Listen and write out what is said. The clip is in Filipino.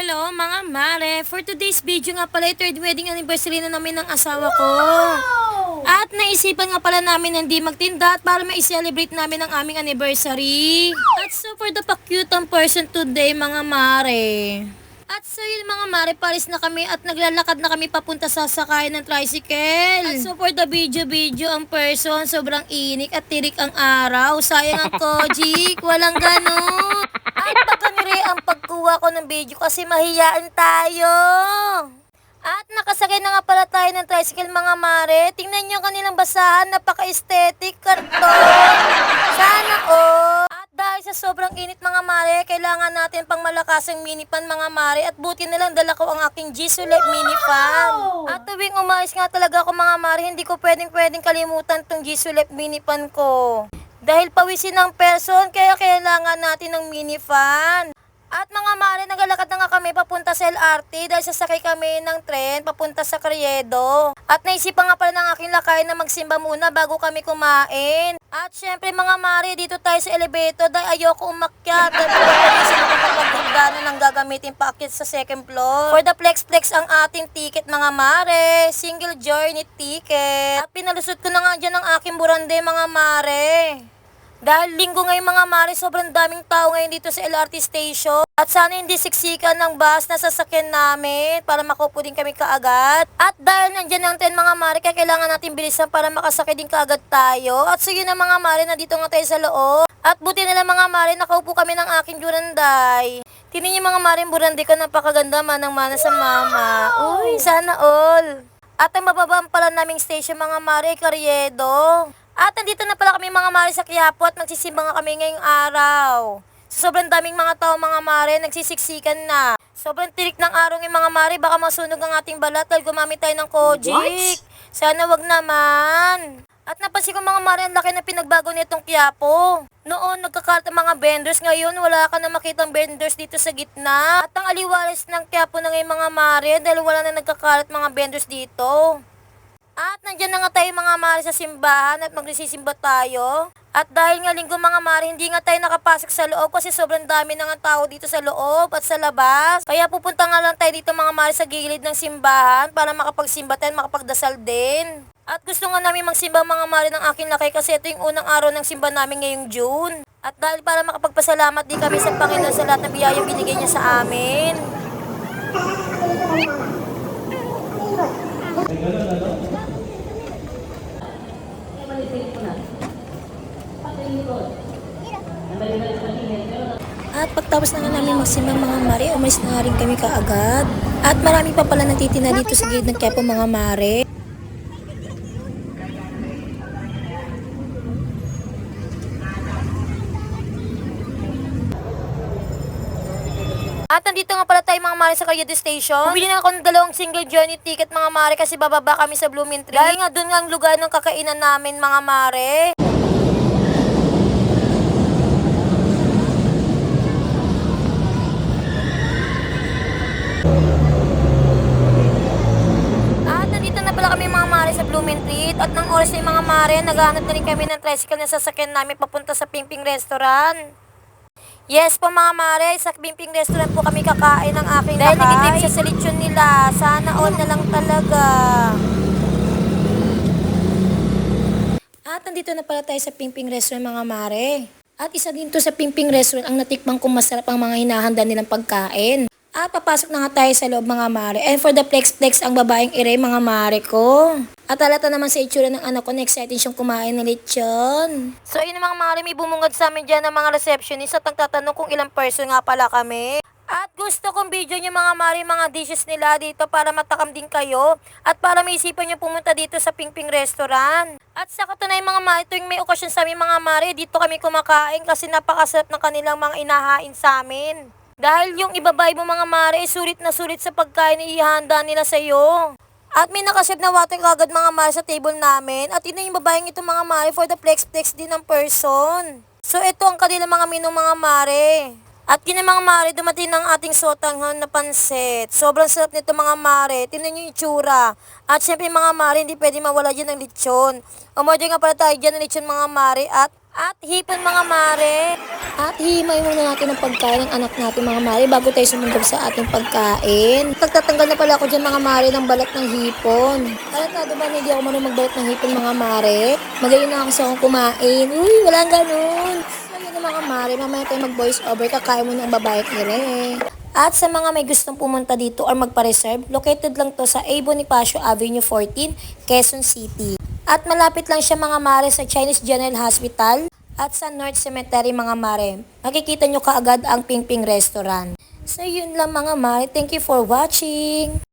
Hello mga mare! For today's video nga pala, third wedding anniversary na namin ng asawa ko. At naisipan nga pala namin na hindi magtinda at para ma-celebrate namin ang aming anniversary. At super cute ang person today mga mare. At so yun mga mare, palis na kami at naglalakad na kami papunta sa sakayan ng tricycle. At so for the video ang person, sobrang inik at tirik ang araw. Sayang ang Kojik, walang ganon. At pagkamiri ang pagkuha ko ng video kasi mahiyaan tayo. At nakasakay na nga pala tayo ng tricycle mga mare. Tingnan nyo kanilang basahan, napaka-aesthetic, karton. Sana all. At dahil sa sobrang init mga mare, kailangan natin pang malakas ang minifan mga mare. At buti na lang dala ko ang aking G-Sulep minifan. At tuwing umayos nga talaga ako mga mare, hindi ko pwedeng kalimutan tong G-Sulep minifan ko. Dahil pawisin ng person, kaya kailangan natin ng minifan. At mga mare, naglalakad na nga kami papunta sa LRT dahil sasakay kami ng tren papunta sa Carriedo. At naisipan nga pala ng aking lakay na magsimba muna bago kami kumain. At syempre mga mare, dito tayo sa elevator dahil ayoko umakyat. Dahil sa nakapagpagdano ng gagamitin paakyat sa second floor. For the flex ang ating ticket mga mare, single journey ticket. At pinalusot ko na nga dyan ang aking burande mga mare. Dahil linggo ngayon mga mare, sobrang daming tao ngayon dito sa LRT station. At sana hindi siksikan ng bus na sasakyan namin para makaupo din kami kaagad. At dahil nandyan ang 10 mga mare, kaya kailangan natin bilisan para makasakay din kaagad tayo. At so yun na mga mare, nandito nga tayo sa loob. At buti nila mga mare, nakaupo kami ng aking buranday. Tingnan niyo mga mare, yung buranday ko napakaganda, manang-mana sa mama. Uy, sana all. At ang mababang pala naming station mga mare, Carriedo. At nandito na pala kami mga mare sa Quiapo at magsisimba nga kami ngayong araw. So, sobrang daming mga tao mga mare, nagsisiksikan na. Sobrang tirik ng araw ng mga mare, baka masunog ang ating balat dahil gumamit tayo ng Kojik. Sana wag naman. At napansin ko mga mare, ang laki na pinagbago nitong Quiapo. Noon, nagkakalat ang mga vendors. Ngayon, wala ka na makitang vendors dito sa gitna. At ang aliwalas ng Quiapo na ngayon mga mare, dahil wala na nagkakalat mga vendors dito. At nandyan na nga tayo mga mare sa simbahan at magsisisimba tayo. At dahil nga linggo mga mare, hindi nga tayo nakapasok sa loob kasi sobrang dami na nga tao dito sa loob at sa labas. Kaya pupunta nga lang tayo dito mga mare sa gilid ng simbahan para makapagsimba tayo, makapagdasal din. At gusto nga namin magsimba mga mare ng aking lakay kasi ito yung unang araw ng simba namin ngayong June. At dahil para makapagpasalamat din kami sa Panginoon sa lahat ng biyayang binigay niya sa amin. At pagtapos na nga namin magsimba mga mare, umalis na nga rin kami kaagad. At marami pa pala natitina dito sa gilid ng Quiapo mga mare. At nandito nga pala tayo mga mare sa Carriedo Station. Bumili na ako ng 2 single journey ticket mga mare kasi bababa kami sa Blooming Tree. Dahil nga doon nga ang lugar ng kakainan namin mga mare. At nandito na pala kami mga mare sa Blooming Tree. At ng oras na yung mga mare, naghahanap na rin kami ng tricycle na sasakyan namin papunta sa Pingping Restaurant. Yes po mga mare, sa Pingping Restaurant po kami kakain ng aking lakay. Dahil nakitrip siya sa lechon nila, sana all na lang talaga. At nandito na pala tayo sa Pingping Restaurant mga mare. At isa din to sa Pingping Restaurant ang natikmang kung masarap ang mga hinahanda nilang pagkain. At papasok na nga tayo sa loob mga mare. And for the flex ang babaeng ire mga mare ko. At halata naman sa itsura ng anak ko na excited siyang kumain ng lechon. So ayun mga mare, may bumungad sa amin dyan ng mga receptionist at nagtatanong kung ilang person nga pala kami. At gusto kong video nyo mga mare, mga dishes nila dito para matakam din kayo. At para may isipan nyo pumunta dito sa Pingping Restaurant. At sa katunay mga mare, tuwing may okasyon sa amin mga mare, dito kami kumakain kasi napakasarap ng kanilang mga inahain sa amin. Dahil yung ibabay mo mga mare, sulit na sulit sa pagkain na ihanda nila sa iyo. At may nakasave na water kagad mga mare sa table namin. At ito yung babayang ito mga mare for the flex din ng person. So ito ang kanilang mga menu mga mare. At yun mga mare, dumating ng ating sotanghon na pansit. Sobrang sarap nito mga mare. Tingnan nyo yung itsura. At syempre mga mare, hindi pwede mawala dyan ng lechon. Umorder nga pala tayo dyan ng lechon mga mare at At hipon mga mare. At himay muna natin ang pagkain ng anak natin mga mare bago tayo sumunod sa ating pagkain. Nagtatanggal na pala ako dyan mga mare ng balat ng hipon. Alatado ba na hindi ako marunong magbalat ng hipon mga mare? Magayon na kasi akong kumain. Uy, walang ganun. So yun na mga mare, mamaya tayo mag-voice over. Kakain mo ng babae kire. At sa mga may gustong pumunta dito or magpa-reserve, located lang to sa A. Bonifacio Avenue 14, Quezon City. At malapit lang siya mga mare sa Chinese General Hospital at sa North Cemetery mga mare. Makikita nyo kaagad ang Ping Ping Restaurant. So yun lang mga mare. Thank you for watching.